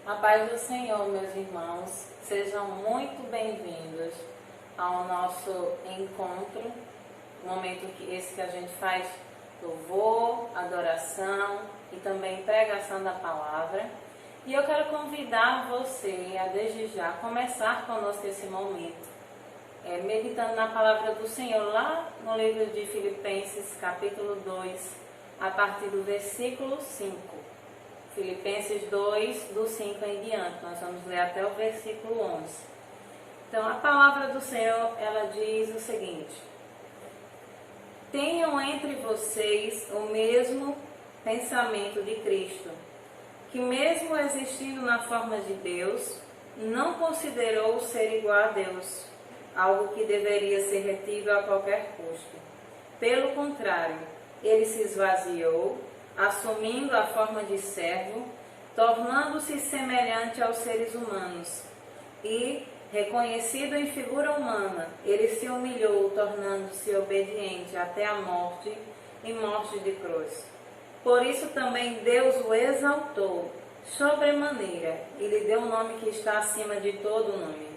A paz do Senhor, meus irmãos, sejam muito bem-vindos ao nosso encontro, momento esse que a gente faz louvor, adoração e também pregação da palavra. E eu quero convidar você a desde já começar conosco esse momento, meditando na palavra do Senhor lá no livro de Filipenses, capítulo 2, a partir do versículo 5. Filipenses 2, do 5 em diante. Nós vamos ler até o versículo 11. Então, a palavra do Senhor, ela diz o seguinte: tenham entre vocês o mesmo pensamento de Cristo, que mesmo existindo na forma de Deus, não considerou ser igual a Deus, algo que deveria ser retido a qualquer custo. Pelo contrário, ele se esvaziou, assumindo a forma de servo, tornando-se semelhante aos seres humanos. E, reconhecido em figura humana, ele se humilhou, tornando-se obediente até a morte e morte de cruz. Por isso também Deus o exaltou sobremaneira e lhe deu um nome que está acima de todo nome,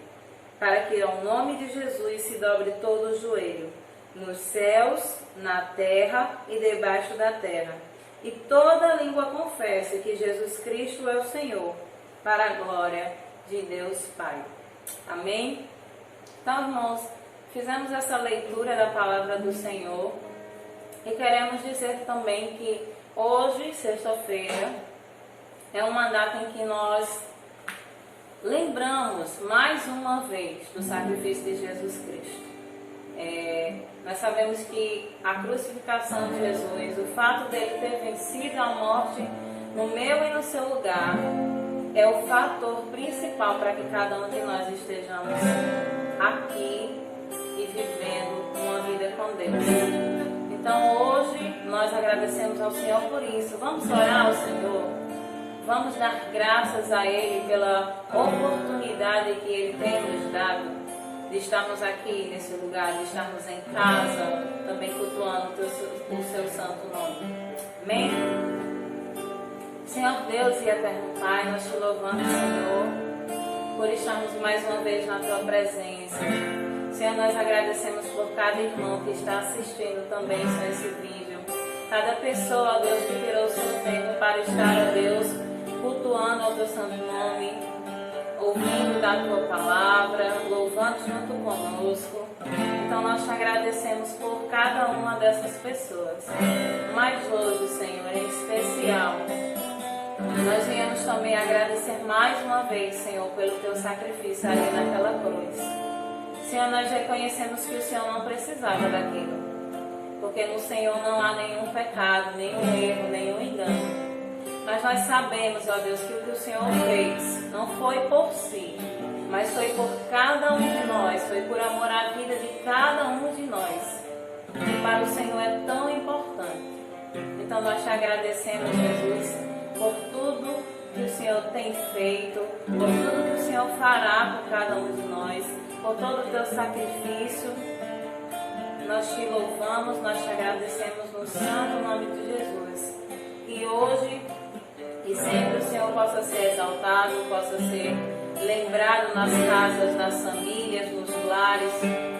para que ao nome de Jesus se dobre todo o joelho, nos céus, na terra e debaixo da terra, e toda língua confesse que Jesus Cristo é o Senhor, para a glória de Deus Pai. Amém? Então, irmãos, fizemos essa leitura da palavra do Senhor e queremos dizer também que hoje, sexta-feira, é uma data em que nós lembramos mais uma vez do sacrifício de Jesus Cristo. Nós sabemos que a crucificação de Jesus, o fato dele ter vencido a morte no meu e no seu lugar, é o fator principal para que cada um de nós estejamos aqui e vivendo uma vida com Deus. Então hoje nós agradecemos ao Senhor por isso. Vamos orar ao Senhor, vamos dar graças a Ele pela oportunidade que Ele tem nos dado de estarmos aqui nesse lugar, de estarmos em casa, também cultuando o seu santo nome. Amém? Senhor Deus e eterno Pai, nós te louvamos, Senhor, por estarmos mais uma vez na Tua presença. Senhor, nós agradecemos por cada irmão que está assistindo também esse vídeo. Cada pessoa, ó Deus, que tirou o seu tempo para estar, ó Deus, cultuando ao Teu santo nome, ouvindo da Tua palavra, louvando junto conosco. Então nós te agradecemos por cada uma dessas pessoas. Mas hoje, Senhor, em especial, nós viemos também agradecer mais uma vez, Senhor, pelo Teu sacrifício ali naquela cruz. Senhor, nós reconhecemos que o Senhor não precisava daquilo, porque no Senhor não há nenhum pecado, nenhum erro, nenhum engano. Mas nós sabemos, ó Deus, que o que o Senhor fez não foi por si, mas foi por cada um de nós, foi por amor à vida de cada um de nós, que para o Senhor é tão importante. Então nós te agradecemos, Jesus, por tudo que o Senhor tem feito, por tudo que o Senhor fará por cada um de nós, por todo o teu sacrifício. Nós te louvamos, nós te agradecemos no santo nome de Jesus. E hoje e sempre o Senhor possa ser exaltado, possa ser lembrado nas casas, nas famílias, nos lares,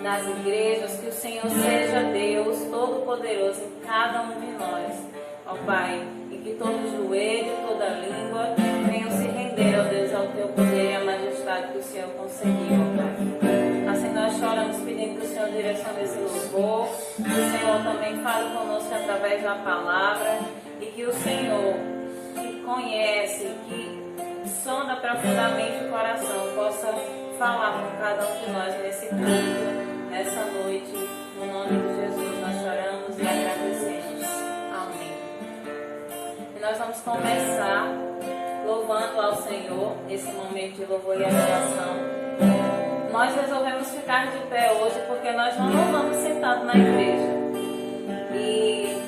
nas igrejas, que o Senhor seja Deus Todo-Poderoso em cada um de nós, ó Pai, e que todo joelho, toda língua venham se render, ó Deus, ao Teu poder e à majestade que o Senhor conseguiu, ó Pai. Assim nós choramos pedindo que o Senhor direcione esse louvor, que o Senhor também fale conosco através da palavra e que o Senhor, que conhece, que sonda profundamente o coração, possa falar com cada um de nós nesse culto, nessa noite. No nome de Jesus nós choramos e agradecemos. Amém. E nós vamos começar louvando ao Senhor, esse momento de louvor e adoração. Nós resolvemos ficar de pé hoje porque nós não louvamos sentados na igreja. E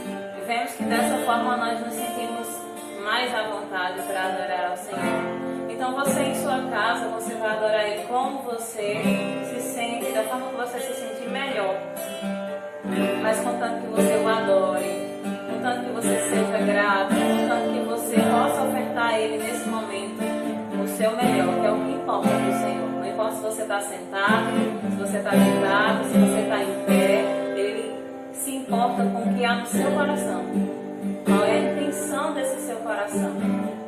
vemos que dessa forma nós nos sentimos mais à vontade para adorar ao Senhor. Então você em sua casa, você vai adorar Ele como você se sente, da forma que você se sentir melhor. Mas contanto que você o adore, contanto que você seja grato, contanto que você possa ofertar a Ele nesse momento o seu seu melhor, que é o que importa para o Senhor. Não importa se você está sentado, se você está deitado, se você está em pé, Ele se importa com o que há no seu coração. Qual é a intenção desse seu coração?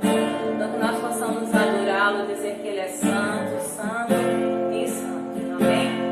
Então que nós possamos adorá-lo, dizer que Ele é santo, santo e santo. Amém?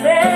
Stay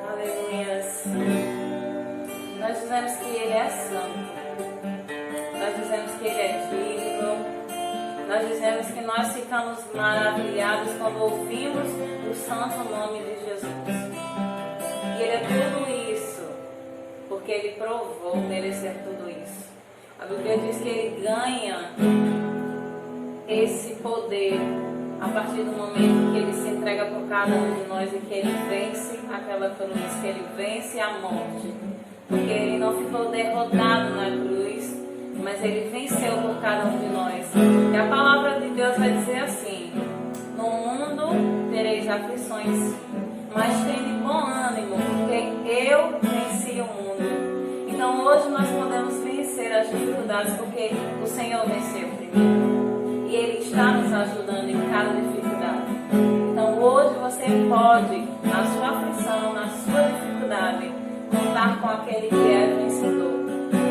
Aleluias. Nós dizemos que Ele é santo. Nós dizemos que Ele é digno. Nós dizemos que nós ficamos maravilhados quando ouvimos o santo nome de Jesus. E Ele é tudo isso, porque Ele provou merecer tudo isso. A Bíblia diz que Ele ganha esse poder a partir do momento que Ele se entrega por cada um de nós e que Ele vence aquela cruz, que Ele vence a morte. Porque Ele não ficou derrotado na cruz, mas Ele venceu por cada um de nós. E a palavra de Deus vai dizer assim: no mundo tereis aflições, mas tende bom ânimo, porque eu venci o mundo. Então hoje nós podemos vencer as dificuldades, porque o Senhor venceu primeiro. E Ele está nos ajudando em cada dificuldade. Então hoje você pode, na sua aflição, na sua dificuldade, contar com aquele que é vencedor,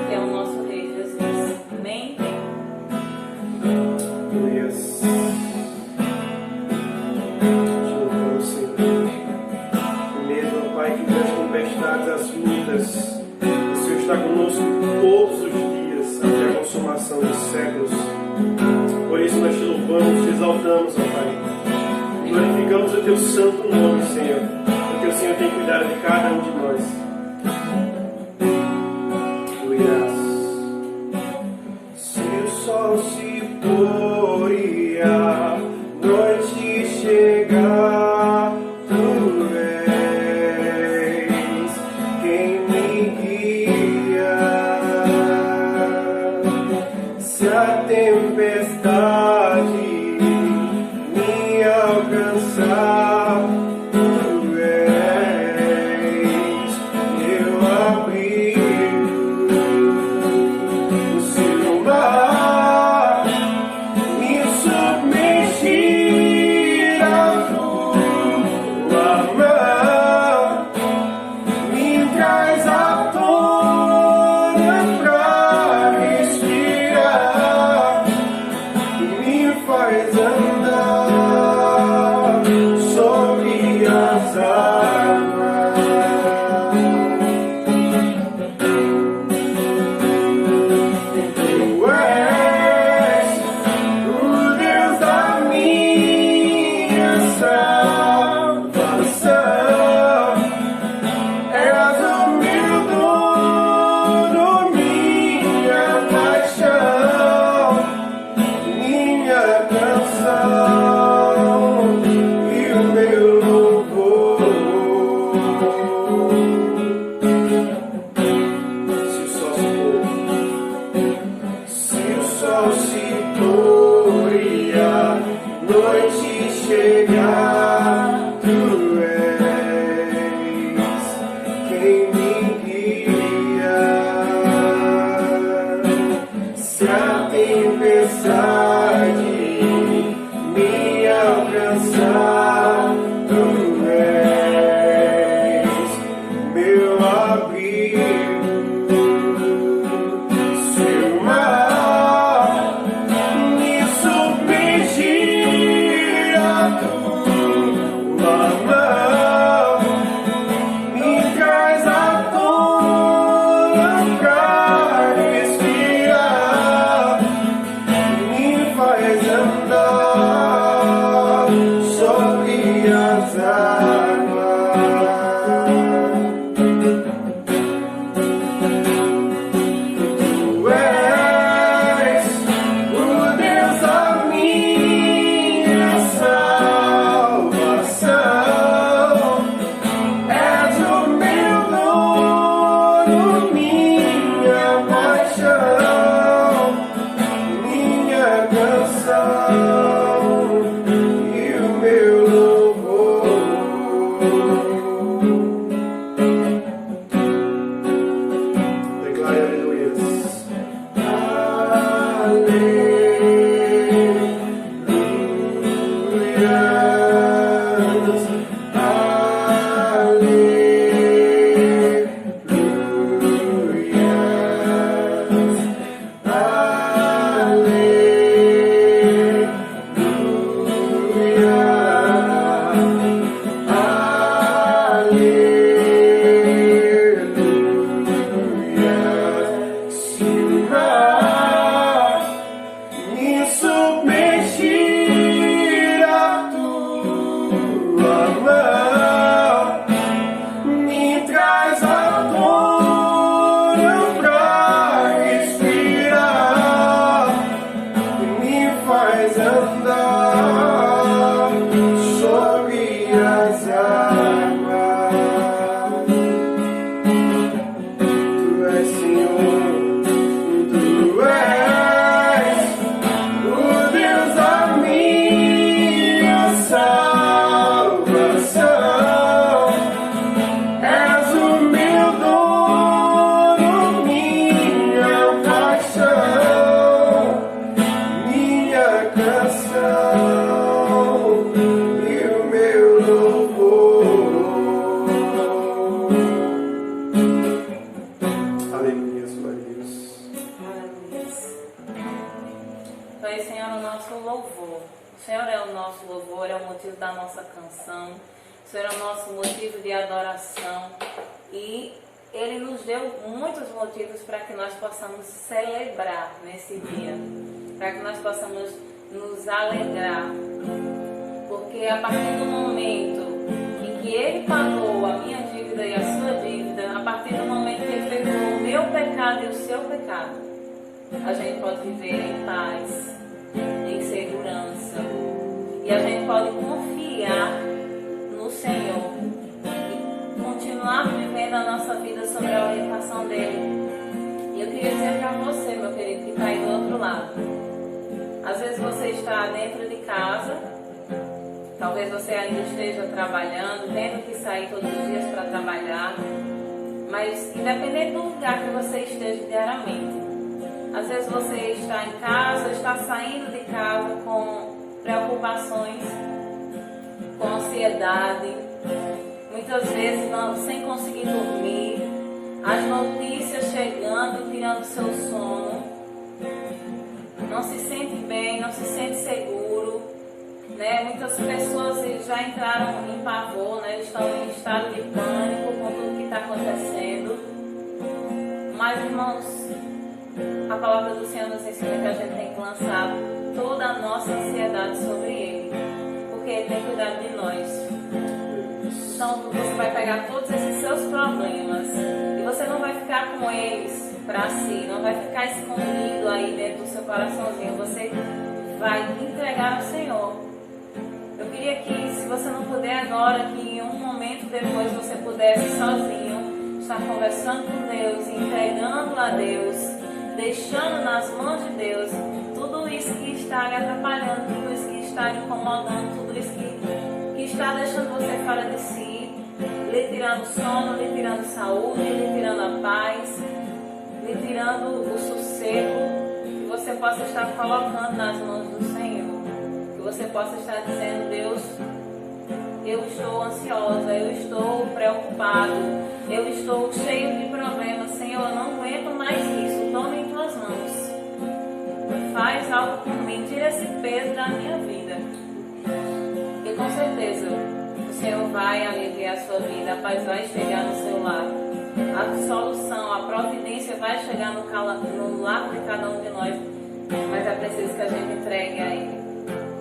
que é o nosso Rei Jesus. Amém? Aleluias. Louvamos, Senhor. Mesmo, Pai, que das tempestades, as lutas, o Senhor está conosco todos os dias, até a consumação dos séculos. Por isso nós te louvamos, te exaltamos, ó Pai. Glorificamos o teu santo nome, Senhor, porque o Senhor tem cuidado de cada um de nós. Aleluia. Se o sol se pôr e a noite chegar, tu és quem me guia. Se a tempestade me alcançar, tu és meu abrigo. Se o mar me submergir a tua mão, me traz à tona pra respirar e me faz andar sobre as águas. Tu és o Deus da minha salvação. És o meu dono, minha paixão, minha canção e o meu louvor. Se o sol se pôr e a noite chegar, tu és quem me guia. Se a tempestade me alcançar, tu és meu abrigo. Se o mar me submergir a tua mão, me traz à tona pra respirar, me faz andar sobre as águas. Tu és o Deus da minha salvação. És o meu dono, minha paixão, minha canção e o meu louvor. Declare aleluias. Aleluias. Aleluias. faz andar sobre as águas. Tu és Senhor, tu és o Deus da minha salvação. És o meu dono, minha paixão, minha canção e o meu louvor. Aleluia, glória a Deus. Aleluia. Então, Senhor, é o nosso louvor. O Senhor é o nosso louvor, é o motivo da nossa canção. O Senhor é o nosso motivo de adoração. E Ele nos deu muitos motivos para que nós possamos celebrar nesse dia. Para que nós possamos nos alegrar. Porque a partir do momento em que Ele pagou a minha dívida e a sua dívida, a partir do momento que Ele perdoou o meu pecado e o seu pecado, a gente pode viver em paz, em segurança. E a gente pode confiar no Senhor e continuar vivendo a nossa vida sobre a orientação dEle. E eu queria dizer para você, meu querido, que está aí do outro lado. Às vezes você está dentro de casa, talvez você ainda esteja trabalhando, tendo que sair todos os dias para trabalhar, mas independente do lugar que você esteja diariamente, às vezes você está em casa, está saindo de casa com preocupações, com ansiedade, muitas vezes sem conseguir dormir, as notícias chegando, tirando seu sono, não se sente bem, não se sente seguro, né? Muitas pessoas já entraram em pavor, né? Estão em estado de pânico com tudo que está acontecendo. Mas, irmãos, a palavra do Senhor nos ensina que a gente tem que lançar toda a nossa ansiedade sobre Ele, porque Ele tem cuidado de nós. Então você vai pegar todos esses seus problemas e você não vai ficar com eles para si, não vai ficar escondido aí dentro do seu coraçãozinho, você vai entregar ao Senhor. Eu queria que, se você não puder agora, que em um momento depois você pudesse sozinho estar conversando com Deus, entregando a Deus, deixando nas mãos de Deus tudo isso que está lhe atrapalhando, tudo isso que está lhe incomodando, tudo isso que está deixando você fora de si, lhe tirando sono, lhe tirando saúde, lhe tirando a paz, lhe tirando o sossego, que você possa estar colocando nas mãos do Senhor, que você possa estar dizendo: Deus, eu estou ansiosa, eu estou preocupado, eu estou cheio de problemas, Senhor, eu não aguento mais isso, tome em tuas mãos, faz algo por mim, tira esse peso da minha vida. E com certeza o Senhor vai aliviar a sua vida, a paz vai chegar no seu lar, a solução, a providência vai chegar no lar de cada um de nós, mas é preciso que a gente entregue a Ele,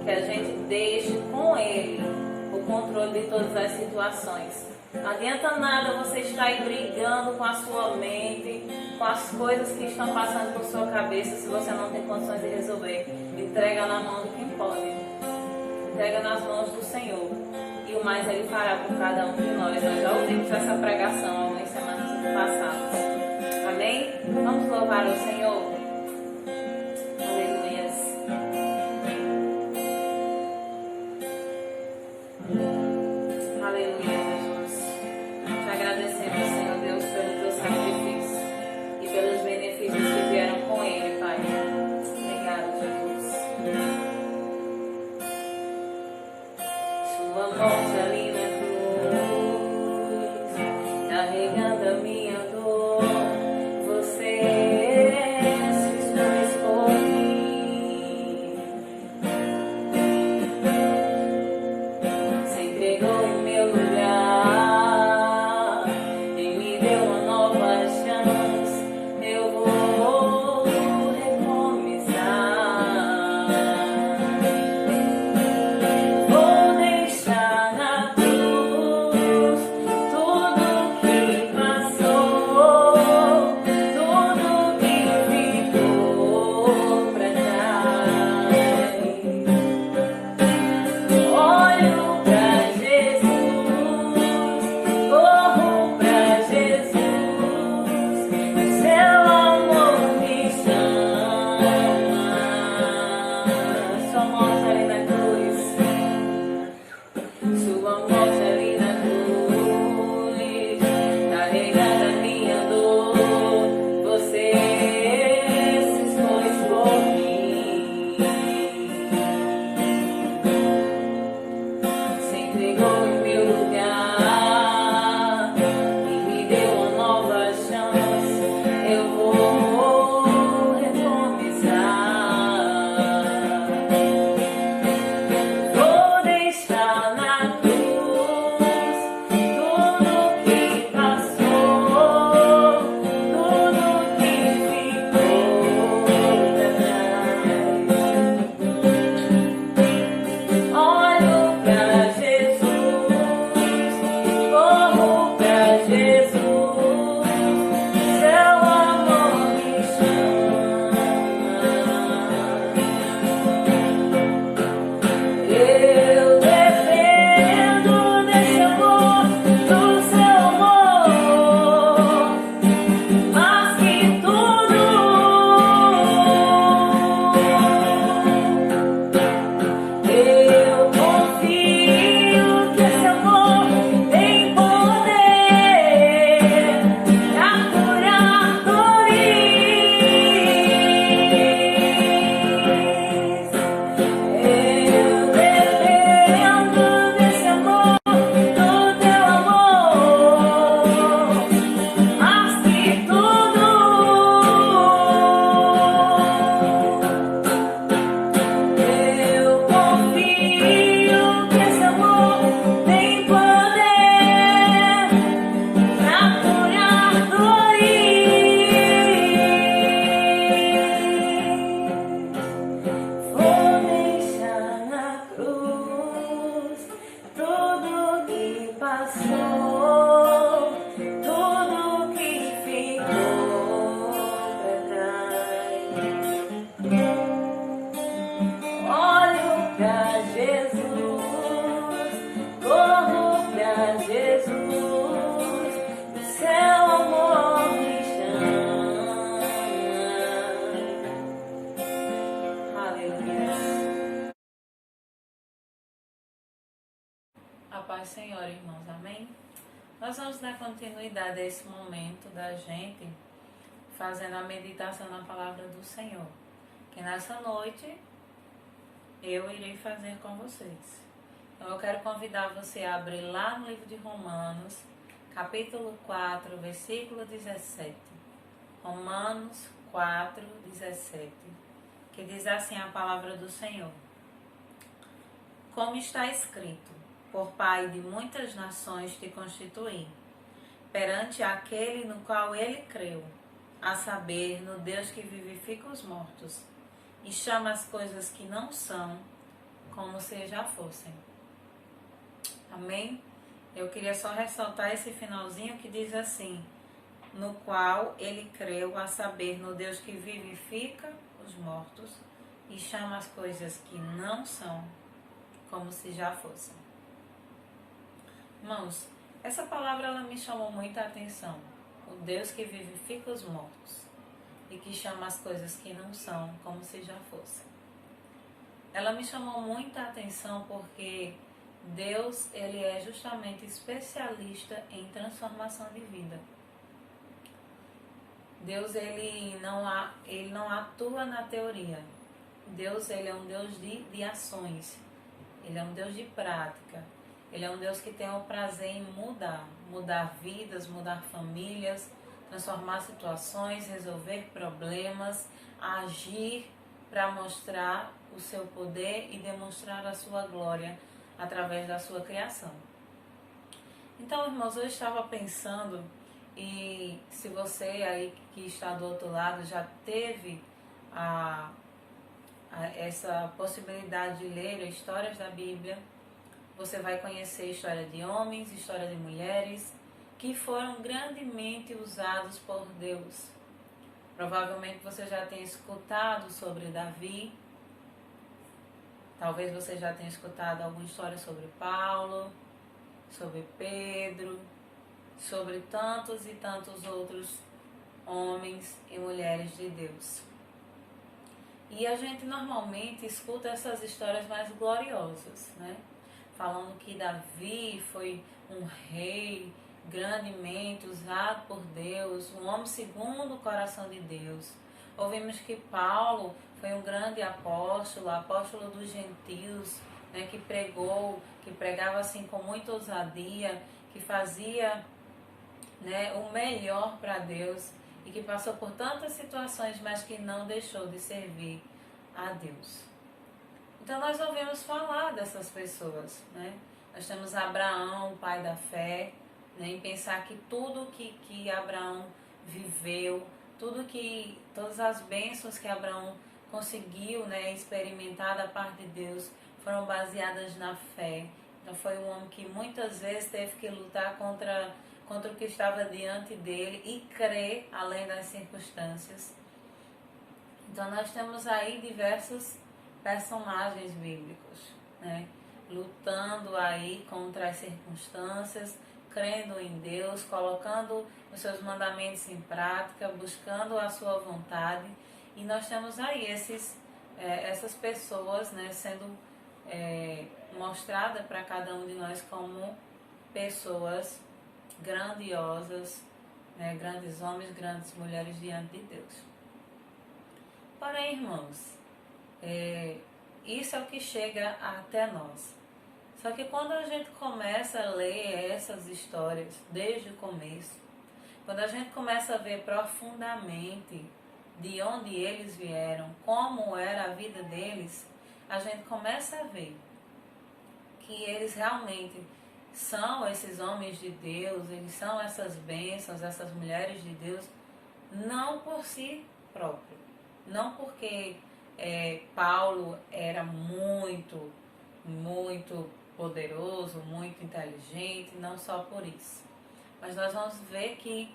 que a gente deixe com Ele o controle de todas as situações. Não adianta nada você estar aí brigando com a sua mente, com as coisas que estão passando por sua cabeça, se você não tem condições de resolver. Entrega na mão de quem pode. Entrega nas mãos do Senhor. E o mais Ele fará por cada um de nós. Nós já ouvimos essa pregação há umas semanas passadas. Amém? Vamos louvar o Senhor. Aleluias. Aleluia, Jesus. Te agradecemos, Senhor Deus, pelo teu sacrifício e pelos benefícios que vieram com Ele, Pai. Obrigado, Jesus. Sua morte ali na cruz, carregando a minha dor, você pra Jesus, corro pra Jesus, do céu amor me chama. Aleluia. A paz, Senhor, irmãos, amém? Nós vamos dar continuidade a esse momento da gente fazendo a meditação na palavra do Senhor, que nessa noite eu irei fazer com vocês. Então eu quero convidar você a abrir lá no livro de Romanos, capítulo 4, versículo 17. Romanos 4, 17, que diz assim a palavra do Senhor: como está escrito, por Pai de muitas nações te constituí, perante aquele no qual ele creu, a saber, no Deus que vivifica os mortos, e chama as coisas que não são, como se já fossem. Amém? Eu queria só ressaltar esse finalzinho que diz assim: no qual ele creu, a saber, no Deus que vivifica os mortos, e chama as coisas que não são, como se já fossem. Irmãos, essa palavra ela me chamou muita atenção. O Deus que vivifica os mortos e que chama as coisas que não são como se já fossem. Ela me chamou muita atenção porque Deus ele é justamente especialista em transformação de vida. Deus ele não atua na teoria. Deus ele é um Deus de ações. Ele é um Deus de prática. Ele é um Deus que tem o prazer em mudar vidas, mudar famílias, transformar situações, resolver problemas, agir para mostrar o seu poder e demonstrar a sua glória através da sua criação. Então, irmãos, eu estava pensando, e se você aí que está do outro lado já teve essa possibilidade de ler histórias da Bíblia, você vai conhecer história de homens, história de mulheres que foram grandemente usados por Deus. Provavelmente você já tenha escutado sobre Davi, talvez você já tenha escutado alguma história sobre Paulo, sobre Pedro, sobre tantos e tantos outros homens e mulheres de Deus. E a gente normalmente escuta essas histórias mais gloriosas, né? Falando que Davi foi um rei grandemente usado por Deus, um homem segundo o coração de Deus. Ouvimos que Paulo foi um grande apóstolo dos gentios, né, que pregava assim com muita ousadia, que fazia, né, o melhor para Deus e que passou por tantas situações, mas que não deixou de servir a Deus. Então nós ouvimos falar dessas pessoas, né? Nós temos Abraão, o pai da fé, né? Em pensar que tudo que Abraão viveu, todas as bênçãos que Abraão conseguiu, né, experimentar da parte de Deus foram baseadas na fé. Então foi um homem que muitas vezes teve que lutar contra o que estava diante dele e crer além das circunstâncias. Então nós temos aí diversos personagens bíblicos, né, lutando aí contra as circunstâncias, crendo em Deus, colocando os seus mandamentos em prática, buscando a sua vontade. E nós temos aí essas pessoas, né, sendo mostradas para cada um de nós como pessoas grandiosas, né, grandes homens, grandes mulheres diante de Deus. Porém, irmãos, isso é o que chega até nós. Só que quando a gente começa a ler essas histórias desde o começo, quando a gente começa a ver profundamente de onde eles vieram, como era a vida deles, a gente começa a ver que eles realmente são esses homens de Deus, eles são essas bênçãos, essas mulheres de Deus, não por si próprio, não porque Paulo era muito poderoso, muito inteligente, não só por isso. Mas nós vamos ver que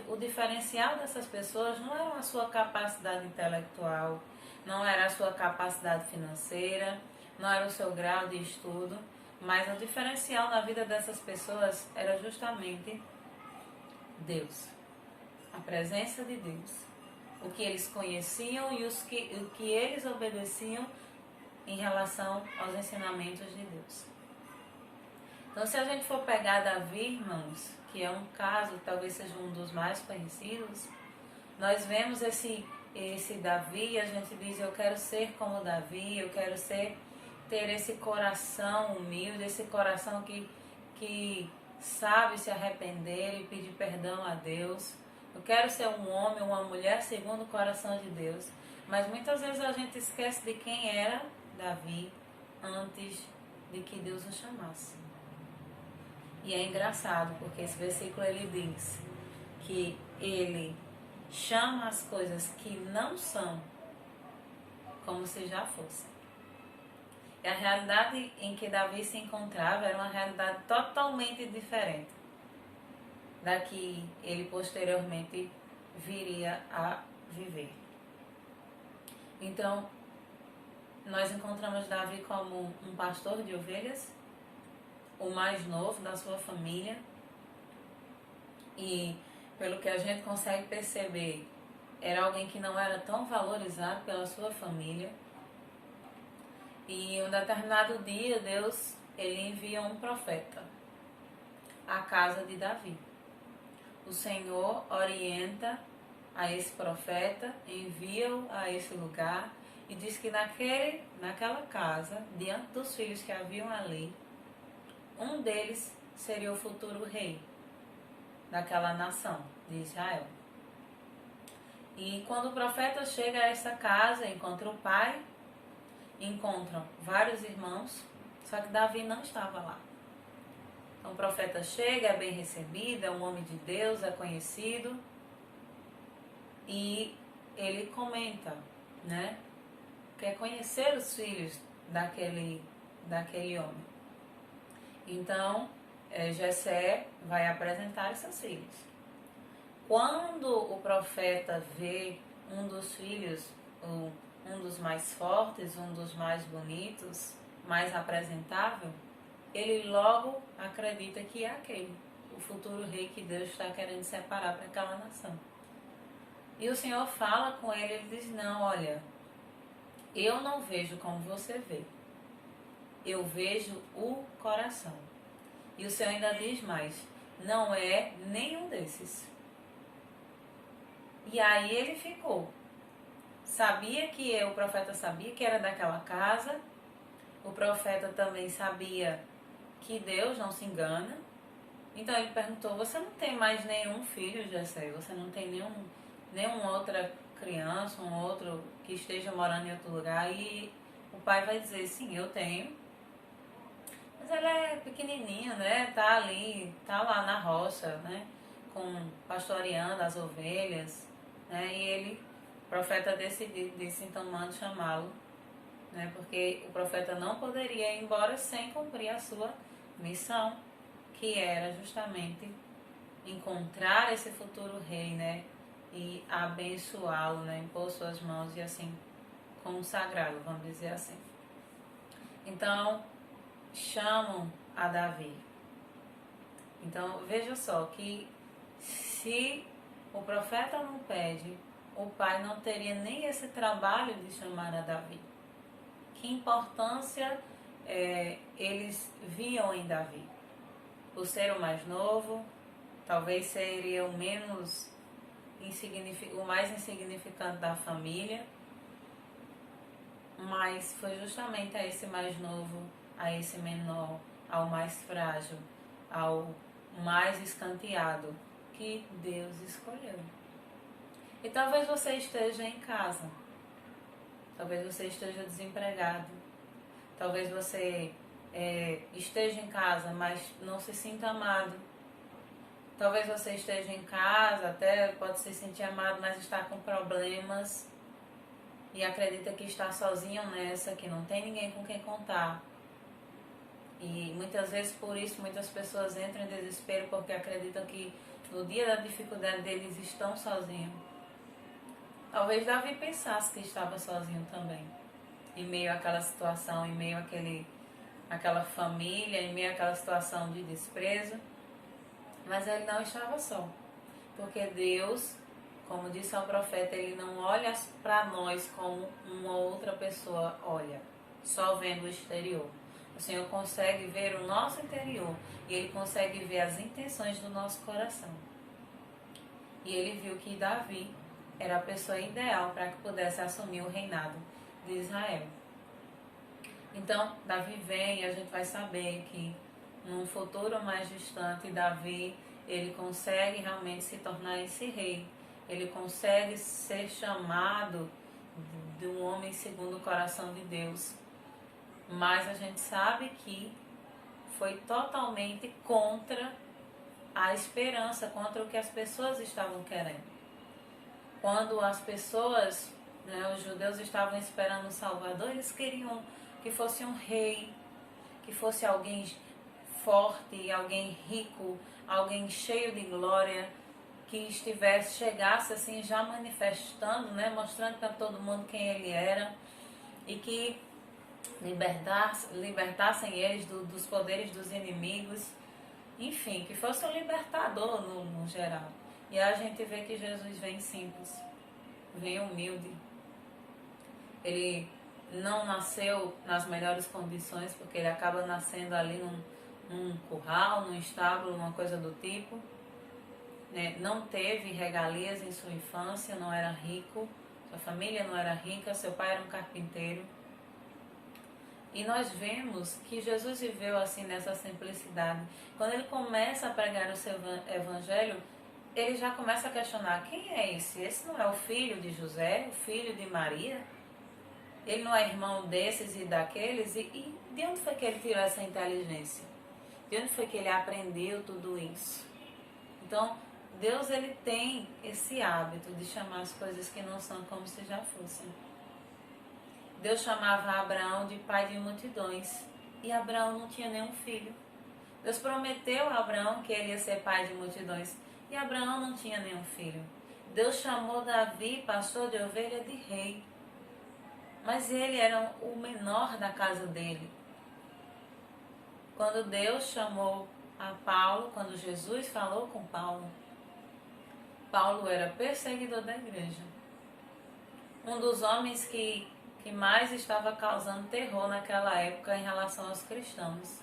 o diferencial dessas pessoas não era a sua capacidade intelectual, não era a sua capacidade financeira, não era o seu grau de estudo, mas o diferencial na vida dessas pessoas era justamente Deus, a presença de Deus, o que eles conheciam e o que eles obedeciam em relação aos ensinamentos de Deus. Então, se a gente for pegar Davi, irmãos, que é um caso, talvez seja um dos mais conhecidos, nós vemos esse Davi e a gente diz, eu quero ser como Davi, eu quero ter esse coração humilde, esse coração que sabe se arrepender e pedir perdão a Deus. Eu quero ser um homem, uma mulher segundo o coração de Deus. Mas muitas vezes a gente esquece de quem era Davi antes de que Deus o chamasse. E é engraçado, porque esse versículo ele diz que ele chama as coisas que não são como se já fossem. E a realidade em que Davi se encontrava era uma realidade totalmente diferente da que ele posteriormente viria a viver. Então, nós encontramos Davi como um pastor de ovelhas, o mais novo da sua família, e pelo que a gente consegue perceber, era alguém que não era tão valorizado pela sua família. E um determinado dia, Deus ele envia um profeta à casa de Davi. O Senhor orienta a esse profeta, envia-o a esse lugar e diz que naquela casa, diante dos filhos que haviam ali, um deles seria o futuro rei daquela nação de Israel. E quando o profeta chega a essa casa, encontra o pai, encontram vários irmãos, só que Davi não estava lá. Então o profeta chega, é bem recebido, é um homem de Deus, é conhecido, e ele comenta, né? Quer conhecer os filhos daquele homem. Então Jessé vai apresentar seus filhos. Quando o profeta vê um dos filhos, um dos mais fortes, um dos mais bonitos, mais apresentável, ele logo acredita que é aquele, o futuro rei que Deus está querendo separar para aquela nação. E o Senhor fala com ele, ele diz, não, olha, eu não vejo como você vê, eu vejo o coração. E o Senhor ainda diz mais, não é nenhum desses. E aí ele ficou. O profeta sabia que era daquela casa, o profeta também sabia que Deus não se engana. Então ele perguntou, você não tem mais nenhum filho, Jessé? Você não tem nenhuma outra criança, um outro que esteja morando em outro lugar? E o pai vai dizer, sim, eu tenho. Mas ela é pequenininha, né? Tá lá na roça, né? Pastoreando as ovelhas, né? E o profeta disse, então manda chamá-lo, né? Porque o profeta não poderia ir embora sem cumprir a sua missão, que era justamente encontrar esse futuro rei, né? E abençoá-lo, né? Impor suas mãos e assim consagrá-lo, vamos dizer assim. Então, chamam a Davi. Então, veja só que se o profeta não pede, o pai não teria nem esse trabalho de chamar a Davi. Que importância eles viam em Davi? Por ser o mais novo, talvez seria o mais insignificante da família, mas foi justamente a esse mais novo, a esse menor, ao mais frágil, ao mais escanteado, que Deus escolheu. E talvez você esteja em casa, talvez você esteja desempregado, talvez você esteja em casa, mas não se sinta amado. Talvez você esteja em casa, até pode se sentir amado, mas está com problemas e acredita que está sozinho nessa, que não tem ninguém com quem contar. E muitas vezes por isso muitas pessoas entram em desespero porque acreditam que no dia da dificuldade deles estão sozinhos. Talvez Davi pensasse que estava sozinho também. em meio àquela situação, em meio àquela família, em meio àquela situação de desprezo. Mas ele não estava só, porque Deus, como disse ao profeta, ele não olha para nós como uma outra pessoa olha, só vendo o exterior. O Senhor consegue ver o nosso interior e ele consegue ver as intenções do nosso coração. E ele viu que Davi era a pessoa ideal para que pudesse assumir o reinado de Israel. Então, Davi vem e a gente vai saber que num futuro mais distante, Davi, ele consegue realmente se tornar esse rei. Ele consegue ser chamado de um homem segundo o coração de Deus. Mas a gente sabe que foi totalmente contra a esperança, contra o que as pessoas estavam querendo. Quando as pessoas, os judeus estavam esperando um Salvador, eles queriam que fosse um rei, que fosse alguém forte, alguém rico, alguém cheio de glória, que chegasse assim já manifestando, mostrando para todo mundo quem ele era e que libertassem eles dos poderes dos inimigos, enfim, que fosse um libertador no geral. E a gente vê que Jesus vem simples, vem humilde. Ele não nasceu nas melhores condições, porque ele acaba nascendo ali num curral, num estábulo, uma coisa do tipo. Não teve regalias em sua infância, não era rico, sua família não era rica, seu pai era um carpinteiro. E nós vemos que Jesus viveu assim nessa simplicidade. Quando ele começa a pregar o seu evangelho, ele já começa a questionar: quem é esse? Esse não é o filho de José, o filho de Maria? Ele não é irmão desses e daqueles? E de onde foi que ele tirou essa inteligência? De onde foi que ele aprendeu tudo isso? Então, Deus, ele tem esse hábito de chamar as coisas que não são como se já fossem. Deus chamava Abraão de pai de multidões e Abraão não tinha nenhum filho. Deus prometeu a Abraão que ele ia ser pai de multidões e Abraão não tinha nenhum filho. Deus chamou Davi, pastor de ovelha, de rei, mas ele era o menor da casa dele. Quando Deus chamou a Paulo, quando Jesus falou com Paulo, Paulo era perseguidor da igreja. Um dos homens que mais estava causando terror naquela época em relação aos cristãos.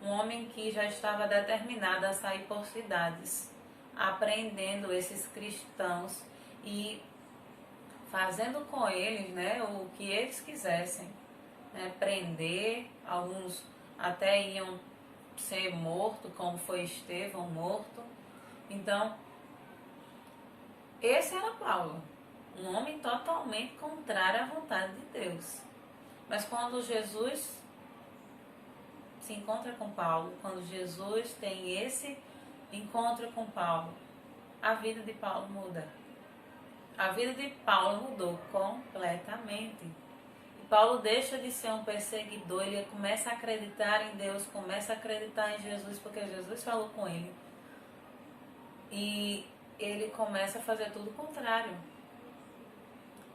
Um homem que já estava determinado a sair por cidades, apreendendo esses cristãos e fazendo com eles o que eles quisessem. Prender, alguns até iam ser mortos, como foi Estevão morto. Então, esse era Paulo, um homem totalmente contrário à vontade de Deus. Mas quando Jesus se encontra com Paulo, quando Jesus tem esse encontro com Paulo, a vida de Paulo muda. A vida de Paulo mudou completamente. E Paulo deixa de ser um perseguidor, ele começa a acreditar em Deus, começa a acreditar em Jesus, porque Jesus falou com ele. E ele começa a fazer tudo o contrário.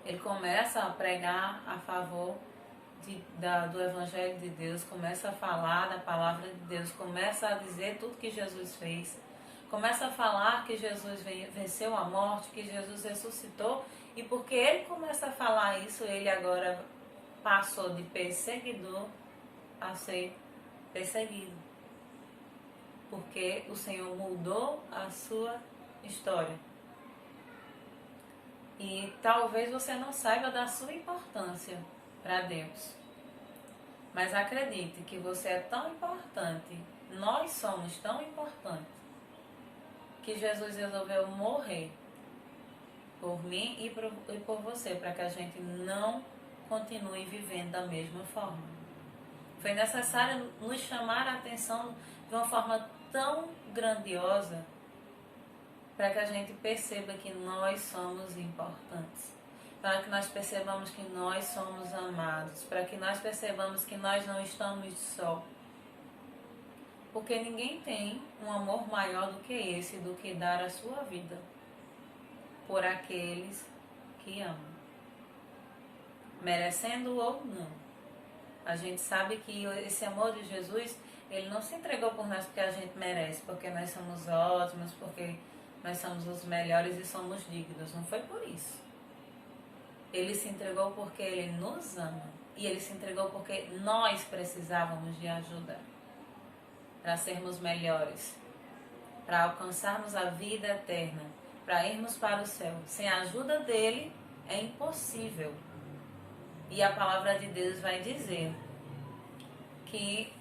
Ele começa a pregar a favor do Evangelho de Deus, começa a falar da palavra de Deus, começa a dizer tudo que Jesus fez, começa a falar que Jesus venceu a morte, que Jesus ressuscitou, e porque ele começa a falar isso, ele agora passou de perseguidor a ser perseguido, porque o Senhor mudou a sua história. E talvez você não saiba da sua importância para Deus. Mas acredite que você é tão importante, nós somos tão importantes, que Jesus resolveu morrer por mim e por você, para que a gente não continue vivendo da mesma forma. Foi necessário nos chamar a atenção de uma forma tão grandiosa, para que a gente perceba que nós somos importantes, para que nós percebamos que nós somos amados, para que nós percebamos que nós não estamos só. Porque ninguém tem um amor maior do que esse, do que dar a sua vida por aqueles que amam. merecendo ou não. A gente sabe que esse amor de Jesus, ele não se entregou por nós porque a gente merece, porque nós somos ótimos, porque nós somos os melhores e somos dignos. Não foi por isso. Ele se entregou porque ele nos ama. E ele se entregou porque nós precisávamos de ajuda para sermos melhores, para alcançarmos a vida eterna, para irmos para o céu. Sem a ajuda dele é impossível. E a palavra de Deus vai dizer que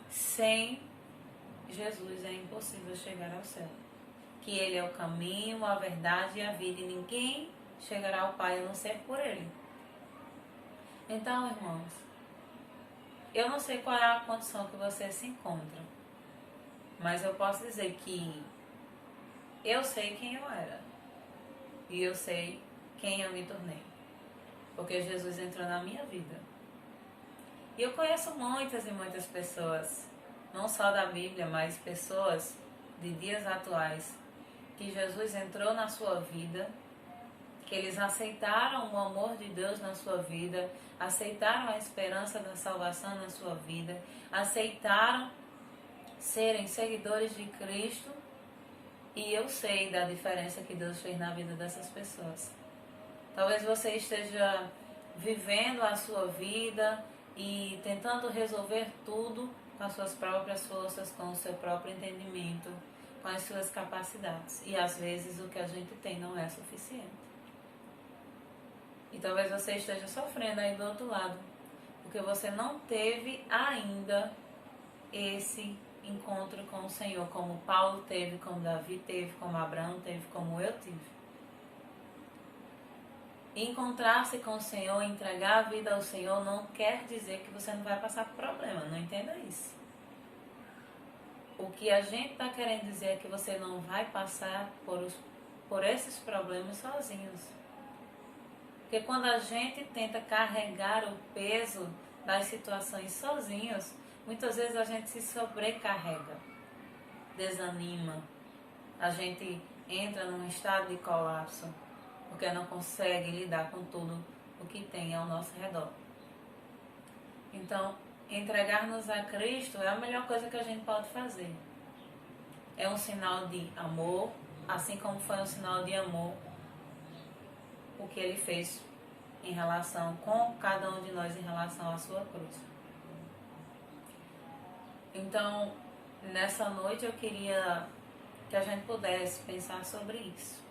sem Jesus é impossível chegar ao céu. Que ele é o caminho, a verdade e a vida, e ninguém chegará ao Pai a não ser por ele. Então, irmãos, eu não sei qual é a condição que você se encontra, mas eu posso dizer que eu sei quem eu era e eu sei quem eu me tornei, porque Jesus entrou na minha vida. E eu conheço muitas e muitas pessoas, não só da Bíblia, mas pessoas de dias atuais, que Jesus entrou na sua vida, que eles aceitaram o amor de Deus na sua vida, aceitaram a esperança da salvação na sua vida, aceitaram serem seguidores de Cristo, e eu sei da diferença que Deus fez na vida dessas pessoas. Talvez você esteja vivendo a sua vida e tentando resolver tudo com as suas próprias forças, com o seu próprio entendimento, com as suas capacidades. E às vezes o que a gente tem não é suficiente. E talvez você esteja sofrendo aí do outro lado, porque você não teve ainda esse encontro com o Senhor, como Paulo teve, como Davi teve, como Abraão teve, como eu tive. Encontrar-se com o Senhor, entregar a vida ao Senhor, não quer dizer que você não vai passar por problema, não entenda isso. O que a gente está querendo dizer é que você não vai passar por esses problemas sozinhos. Porque quando a gente tenta carregar o peso das situações sozinhos, muitas vezes a gente se sobrecarrega, desanima, a gente entra num estado de colapso, porque não consegue lidar com tudo o que tem ao nosso redor. Então, entregar-nos a Cristo é a melhor coisa que a gente pode fazer. É um sinal de amor, assim como foi um sinal de amor o que ele fez em relação com cada um de nós em relação à sua cruz. Então, nessa noite eu queria que a gente pudesse pensar sobre isso,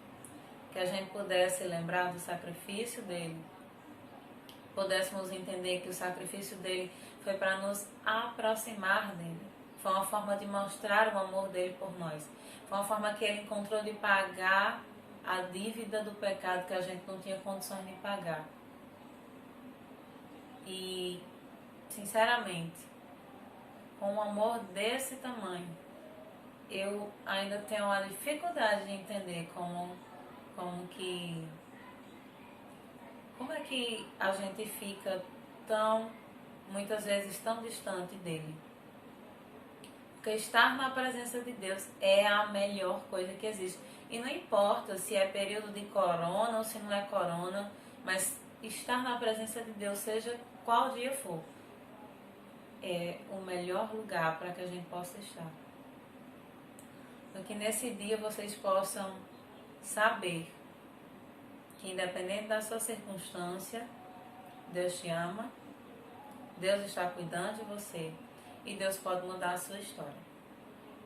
que a gente pudesse lembrar do sacrifício dele, pudéssemos entender que o sacrifício dele foi para nos aproximar dele, foi uma forma de mostrar o amor dele por nós, foi uma forma que ele encontrou de pagar a dívida do pecado que a gente não tinha condições de pagar. E, sinceramente, com um amor desse tamanho, eu ainda tenho uma dificuldade de entender como é que a gente fica muitas vezes tão distante dele. Porque estar na presença de Deus é a melhor coisa que existe. E não importa se é período de corona ou se não é corona, mas estar na presença de Deus, seja qual dia for, é o melhor lugar para que a gente possa estar. Então que nesse dia vocês possam saber que independente da sua circunstância, Deus te ama, Deus está cuidando de você e Deus pode mudar a sua história.